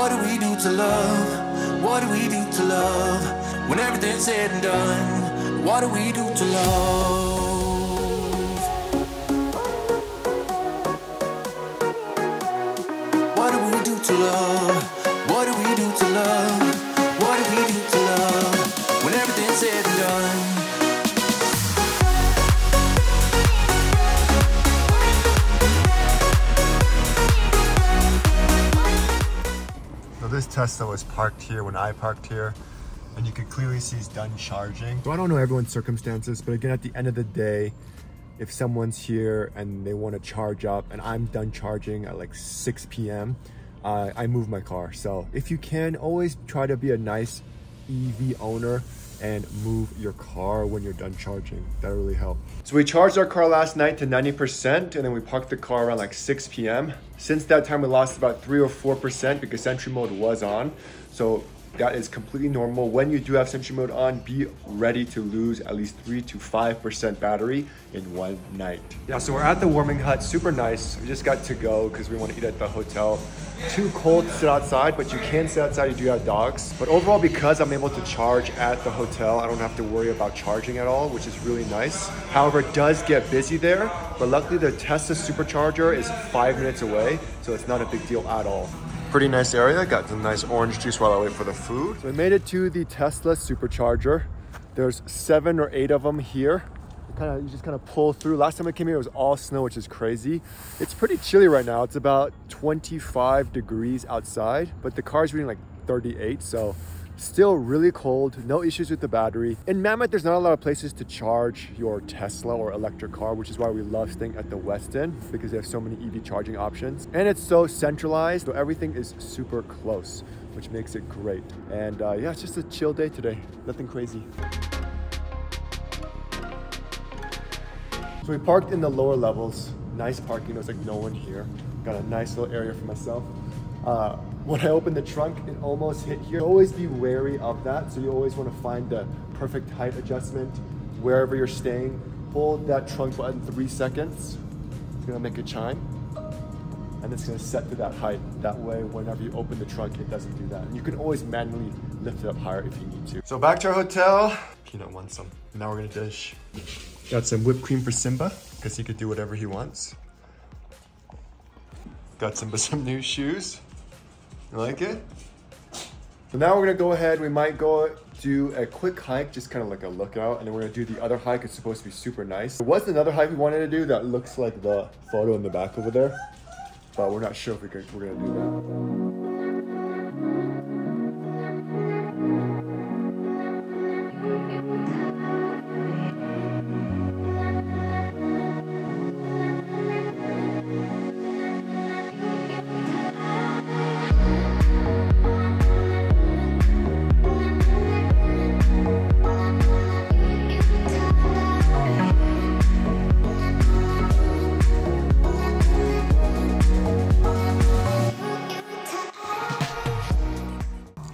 What do we do to love? What do we do to love? When everything's said and done, what do we do to love? What do we do to love? What do we do to love? What do we do to love? When everything's said and done. So this Tesla was parked here when I parked here, and you can clearly see it's done charging. So I don't know everyone's circumstances, but again, at the end of the day, if someone's here and they want to charge up and I'm done charging at like 6 p.m., I move my car. So if you can, always try to be a nice EV owner and move your car when you're done charging. That'll really help. So we charged our car last night to 90%, and then we parked the car around like 6 p.m. Since that time, we lost about 3 or 4% because Sentry mode was on. So that is completely normal. When you do have Sentry mode on, be ready to lose at least 3 to 5% battery in one night. Yeah, so we're at the warming hut, super nice. We just got to go because we want to eat at the hotel. Too cold to sit outside, but you can sit outside, you do have dogs. But overall, because I'm able to charge at the hotel, I don't have to worry about charging at all, which is really nice. However, it does get busy there, but luckily the Tesla Supercharger is 5 minutes away, so it's not a big deal at all. Pretty nice area, got some nice orange juice while I wait for the food. So we made it to the Tesla Supercharger. There's 7 or 8 of them here. You just kind of pull through. Last time I came here, it was all snow, which is crazy. It's pretty chilly right now. It's about 25 degrees outside, but the car's reading like 38, so still really cold, no issues with the battery. In Mammoth, there's not a lot of places to charge your Tesla or electric car, which is why we love staying at the Westin, because they have so many EV charging options. And it's so centralized, so everything is super close, which makes it great. And yeah, it's just a chill day today, nothing crazy. So we parked in the lower levels. Nice parking, there's like no one here. Got a nice little area for myself. When I opened the trunk, it almost hit here. Always be wary of that. So you always want to find the perfect height adjustment wherever you're staying. Hold that trunk button 3 seconds. It's gonna make a chime. And it's gonna set to that height. That way, whenever you open the trunk, it doesn't do that. And you can always manually lift it up higher if you need to. So back to our hotel. Peanut wants some. Now we're gonna dish. Got some whipped cream for Simba, because he could do whatever he wants. Got Simba some new shoes. You like it? So now we're gonna go ahead, we might go do a quick hike, just kind of like a lookout, and then we're gonna do the other hike. It's supposed to be super nice. There was another hike we wanted to do that looks like the photo in the back over there, but we're not sure if we're gonna do that.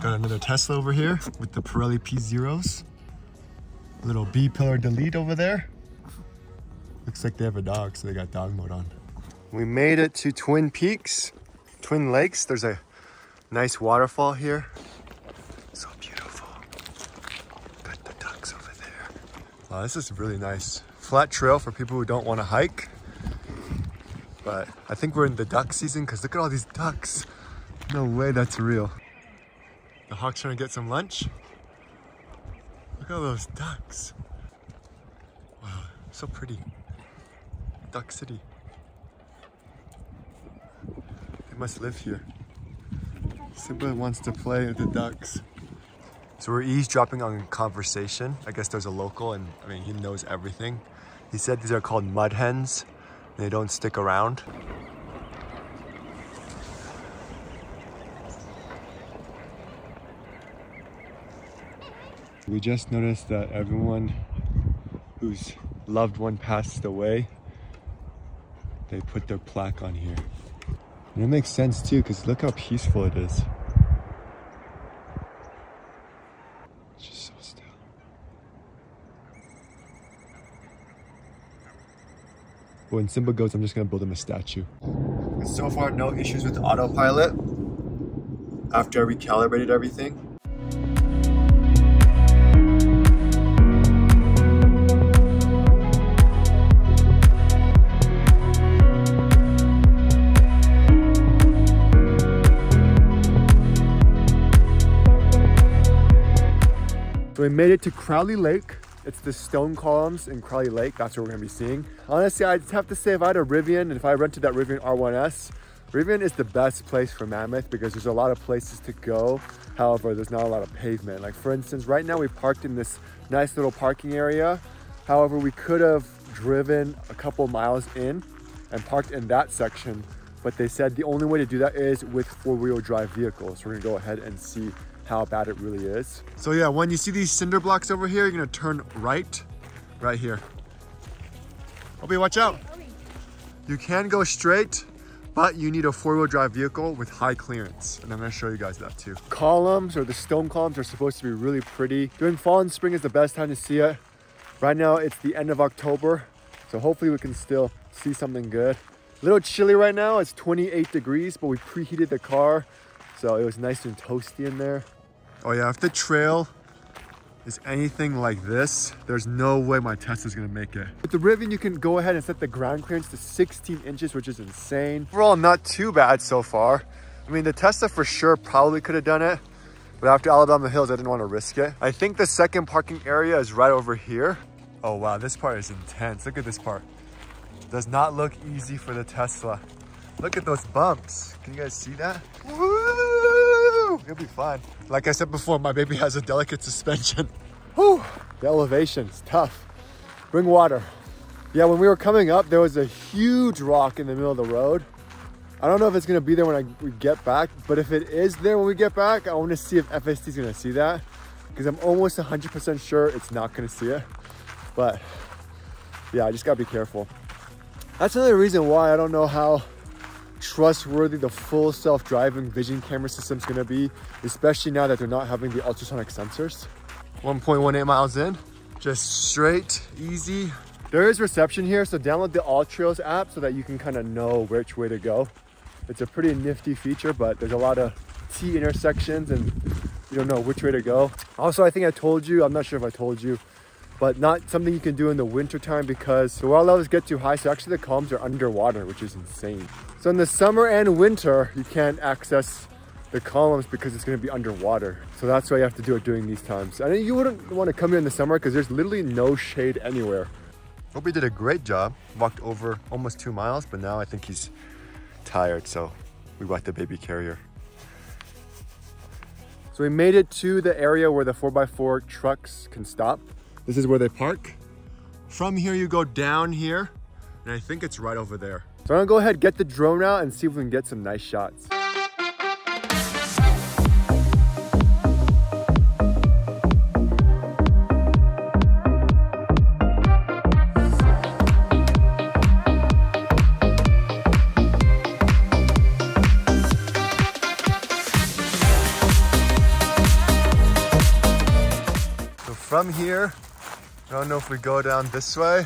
Got another Tesla over here with the Crowley P0s. Little B-pillar delete over there. Looks like they have a dog, so they got dog mode on. We made it to Twin Peaks, Twin Lakes. There's a nice waterfall here. So beautiful. Got the ducks over there. Wow, this is really nice. Flat trail for people who don't want to hike. But I think we're in the duck season because look at all these ducks. No way that's real. The hawk's trying to get some lunch. Look at all those ducks. Wow, so pretty. Duck City. They must live here. Simba wants to play with the ducks. So we're eavesdropping on conversation. I guess there's a local, and I mean, he knows everything. He said these are called mud hens, and they don't stick around. We just noticed that everyone whose loved one passed away, they put their plaque on here. And it makes sense too, because look how peaceful it is. It's just so still. When Simba goes, I'm just gonna build him a statue. And so far, no issues with the autopilot. after I recalibrated everything. So we made it to Crowley Lake. It's the stone columns in Crowley Lake. That's what we're gonna be seeing. Honestly, I just have to say, if I had a Rivian and if I rented that Rivian R1S, Rivian is the best place for Mammoth because there's a lot of places to go. However, there's not a lot of pavement. Like for instance, right now we parked in this nice little parking area. However, we could have driven a couple miles in and parked in that section, but they said the only way to do that is with four-wheel drive vehicles. So we're gonna go ahead and see how bad it really is. So yeah, when you see these cinder blocks over here, you're gonna turn right here. Obi, watch out. You can go straight, but you need a four-wheel drive vehicle with high clearance. And I'm gonna show you guys that too. Columns, or the stone columns, are supposed to be really pretty. During fall and spring is the best time to see it. Right now, it's the end of October, so hopefully we can still see something good. A little chilly right now, it's 28 degrees, but we preheated the car, so it was nice and toasty in there. Oh yeah, if the trail is anything like this, there's no way my Tesla's gonna make it. With the Rivian, you can go ahead and set the ground clearance to 16 inches, which is insane. Overall, not too bad so far. I mean, the Tesla for sure probably could have done it, but after Alabama Hills, I didn't want to risk it. I think the second parking area is right over here. Oh wow, this part is intense. Look at this part. Does not look easy for the Tesla. Look at those bumps. Can you guys see that? Woo! It'll be fine. Like I said before, my baby has a delicate suspension. Whew! The elevation is tough. Bring water. Yeah, when we were coming up, there was a huge rock in the middle of the road. I don't know if it's gonna be there when we get back, but if it is there when we get back, I wanna see if FSD is gonna see that, because I'm almost 100% sure it's not gonna see it. But yeah, I just gotta be careful. That's another reason why I don't know how trustworthy the full self-driving vision camera system is going to be, especially now that they're not having the ultrasonic sensors. 1.18 miles in, just straight, easy. There is reception here, so download the All Trails app so that you can kind of know which way to go. It's a pretty nifty feature, but there's a lot of T intersections and you don't know which way to go. Also, I think I told you, I'm not sure if I told you, but not something you can do in the winter time because the water levels get too high, so actually the columns are underwater, which is insane. So in the summer and winter, you can't access the columns because it's going to be underwater. So that's why you have to do it during these times. And you wouldn't want to come here in the summer because there's literally no shade anywhere. Opie did a great job. Walked over almost 2 miles, but now I think he's tired, so we brought the baby carrier. So we made it to the area where the 4x4 trucks can stop. This is where they park. From here, you go down here, and I think it's right over there. So I'm gonna go ahead, get the drone out and see if we can get some nice shots. So from here, I don't know if we go down this way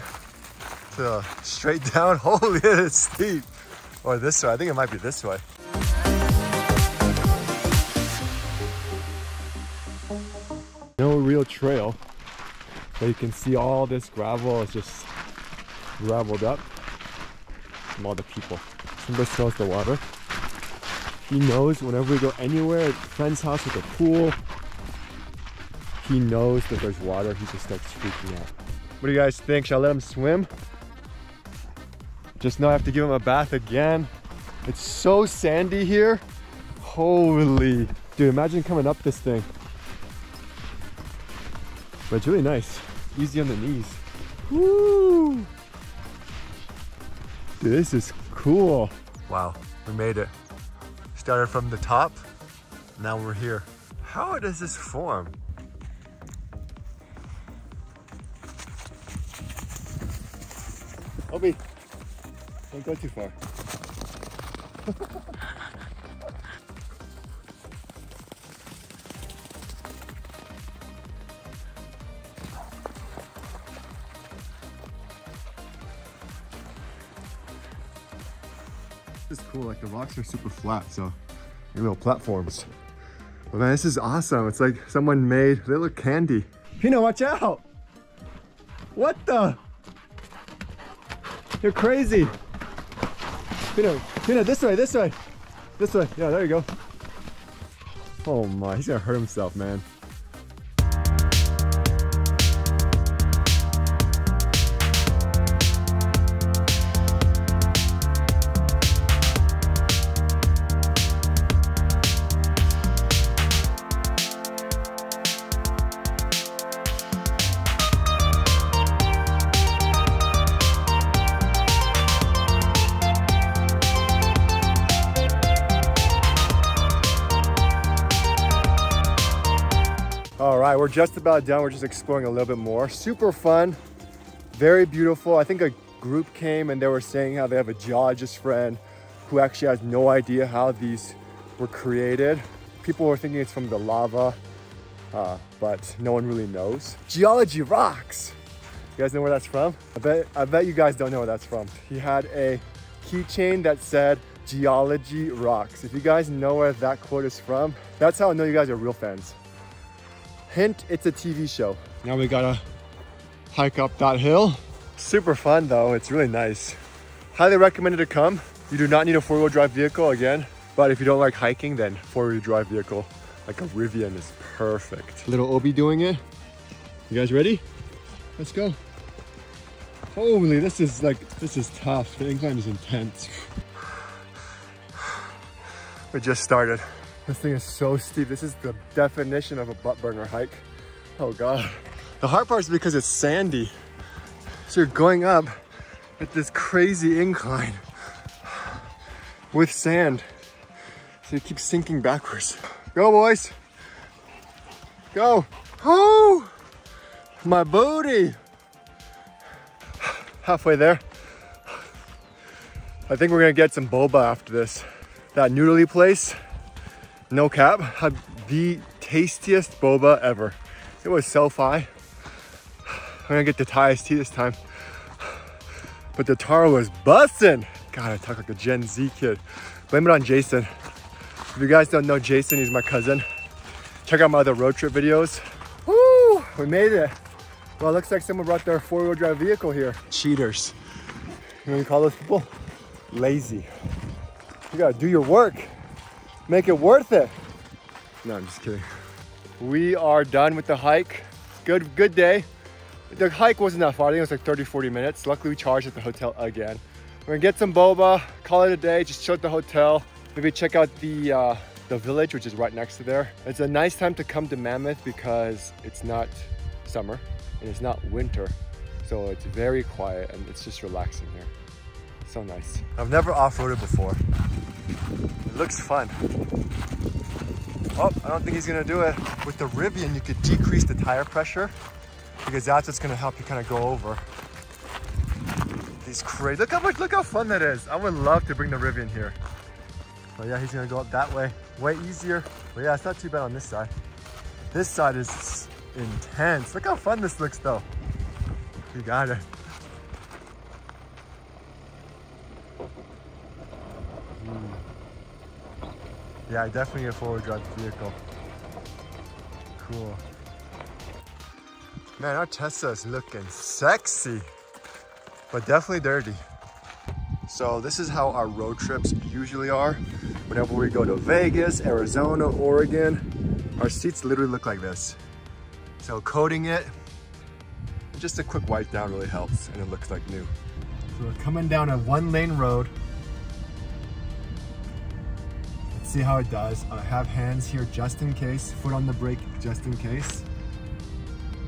to straight down. Holy, it is steep. Or this way. I think it might be this way. No real trail, but you can see all this gravel is just graveled up from all the people. Somebody smells the water. He knows whenever we go anywhere, a friend's house with a pool, he knows that there's water. He just starts freaking out. What do you guys think? Shall I let him swim? Just now I have to give him a bath again. It's so sandy here. Holy. Dude, imagine coming up this thing. But it's really nice. Easy on the knees. Woo! Dude, this is cool. Wow, we made it. Started from the top. Now we're here. How does this form? Obi, don't go too far. This is cool, like the rocks are super flat, so your little platforms. But man, this is awesome. It's like someone made little candy. Pino, watch out! What the? You're crazy. Pino, this way, this way. This way, yeah, there you go. Oh my, he's gonna hurt himself, man. All right, we're just about done. We're just exploring a little bit more. Super fun, very beautiful. I think a group came and they were saying how they have a geologist friend who actually has no idea how these were created. People were thinking it's from the lava, but no one really knows. Geology rocks. You guys know where that's from? I bet you guys don't know where that's from. He had a keychain that said geology rocks. If you guys know where that quote is from, that's how I know you guys are real fans. Hint, it's a TV show. Now we gotta hike up that hill. Super fun though, it's really nice. Highly recommended to come. You do not need a four-wheel drive vehicle again, but if you don't like hiking, then four-wheel drive vehicle like a Rivian is perfect. Little Obi doing it. You guys ready? Let's go. Holy, this is tough. The incline is intense. We just started. This thing is so steep. This is the definition of a butt burner hike. Oh God. The hard part is because it's sandy. So you're going up at this crazy incline with sand. So you keep sinking backwards. Go boys. Go. Oh, my booty. Halfway there. I think we're gonna get some boba after this. That Noodle-ly place, no cap, had the tastiest boba ever. It was so fine. I'm gonna get the Thai iced tea this time. But the taro was bussin'. God, I talk like a Gen Z kid. Blame it on Jason. If you guys don't know Jason, he's my cousin. Check out my other road trip videos. Woo, we made it. Well, it looks like someone brought their four-wheel drive vehicle here. Cheaters. You know what you call those people? Lazy. You gotta do your work. Make it worth it. No, I'm just kidding. We are done with the hike. Good day. The hike wasn't that far. I think it was like 30-40 minutes. Luckily, we charged at the hotel again. We're gonna get some boba, call it a day, just chill at the hotel. Maybe check out the village, which is right next to there. It's a nice time to come to Mammoth because it's not summer and it's not winter. So it's very quiet and it's just relaxing here. So nice. I've never off-roaded before. It looks fun. Oh, I don't think he's gonna do it. With the Rivian, you could decrease the tire pressure because that's what's gonna help you kind of go over these crazy. Look how fun that is. I would love to bring the Rivian here. But yeah, he's gonna go up that way. Way easier. But yeah, it's not too bad on this side. This side is intense. Look how fun this looks though. You got it. Yeah, definitely a four-wheel drive vehicle. Cool. Man, our Tesla is looking sexy, but definitely dirty. So this is how our road trips usually are. Whenever we go to Vegas, Arizona, Oregon, our seats literally look like this. So coating it, just a quick wipe down really helps and it looks like new. So we're coming down a one-lane road. See how it does. I have hands here just in case, foot on the brake just in case.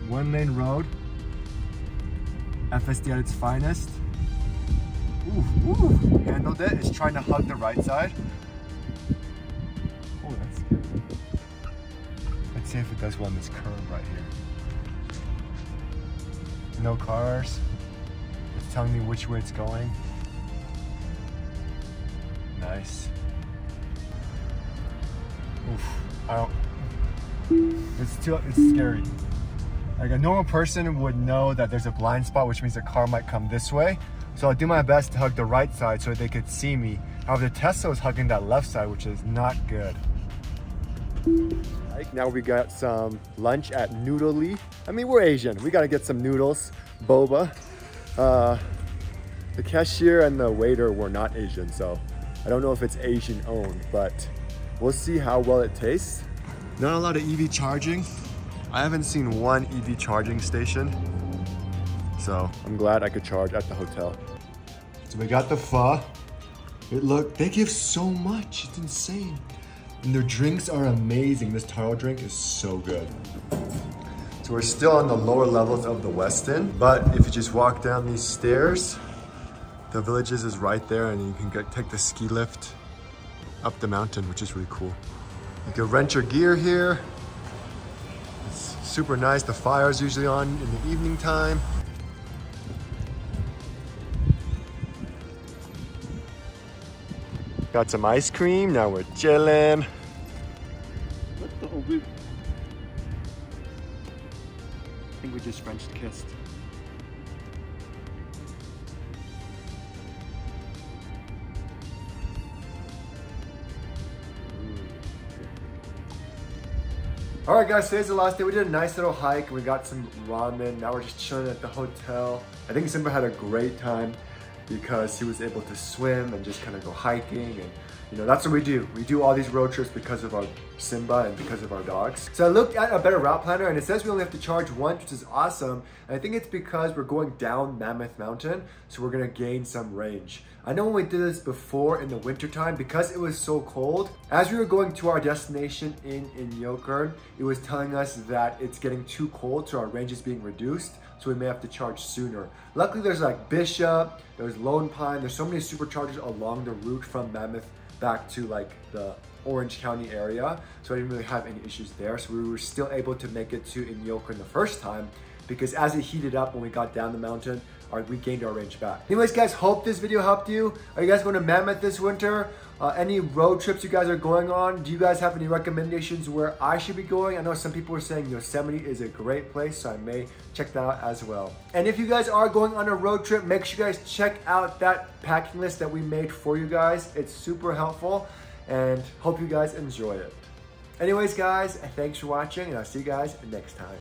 One lane road, FSD at its finest. Ooh, handled it. It's trying to hug the right side. Oh, that's good. Let's see if it does well on this curve right here. No cars. It's telling me which way it's going. Nice. Oof, it's scary. Like a normal person would know that there's a blind spot, which means the car might come this way. So I'll do my best to hug the right side so they could see me. However, the Tesla is hugging that left side, which is not good. Now we got some lunch at Noodle-ly. I mean, we're Asian. We gotta get some noodles, boba. The cashier and the waiter were not Asian, so I don't know if it's Asian owned, but we'll see how well it tastes. Not a lot of EV charging. I haven't seen one EV charging station, so I'm glad I could charge at the hotel. So we got the pho. They give so much, it's insane. And their drinks are amazing. This taro drink is so good. So we're still on the lower levels of the Westin, but if you just walk down these stairs, the Villages is right there, and you can take the ski lift up the mountain, which is really cool. You can rent your gear here. It's super nice. The fire is usually on in the evening time. Got some ice cream. Now we're chilling. I think we just French kissed. All right, guys, today's the last day. We did a nice little hike. We got some ramen. Now we're just chilling at the hotel. I think Simba had a great time because he was able to swim and just kind of go hiking, and you know, that's what we do. We do all these road trips because of our Simba and because of our dogs. So I looked at a better route planner, and it says we only have to charge once, which is awesome. And I think it's because we're going down Mammoth Mountain, so we're gonna gain some range. I know when we did this before in the winter time, because it was so cold, as we were going to our destination in Inyokurn, it was telling us that it's getting too cold, so our range is being reduced, so we may have to charge sooner. Luckily, there's like Bishop, there's Lone Pine, there's so many superchargers along the route from Mammoth back to like the Orange County area, so I didn't really have any issues there. So we were still able to make it to Inyokurn the first time, because as it heated up when we got down the mountain, we gained our range back. Anyways, guys, hope this video helped you. Are you guys going to Mammoth this winter? Any road trips you guys are going on? Do you guys have any recommendations where I should be going? I know some people are saying Yosemite is a great place, so I may check that out as well. And if you guys are going on a road trip, make sure you guys check out that packing list that we made for you guys. It's super helpful, and hope you guys enjoy it. Anyways, guys, thanks for watching, and I'll see you guys next time.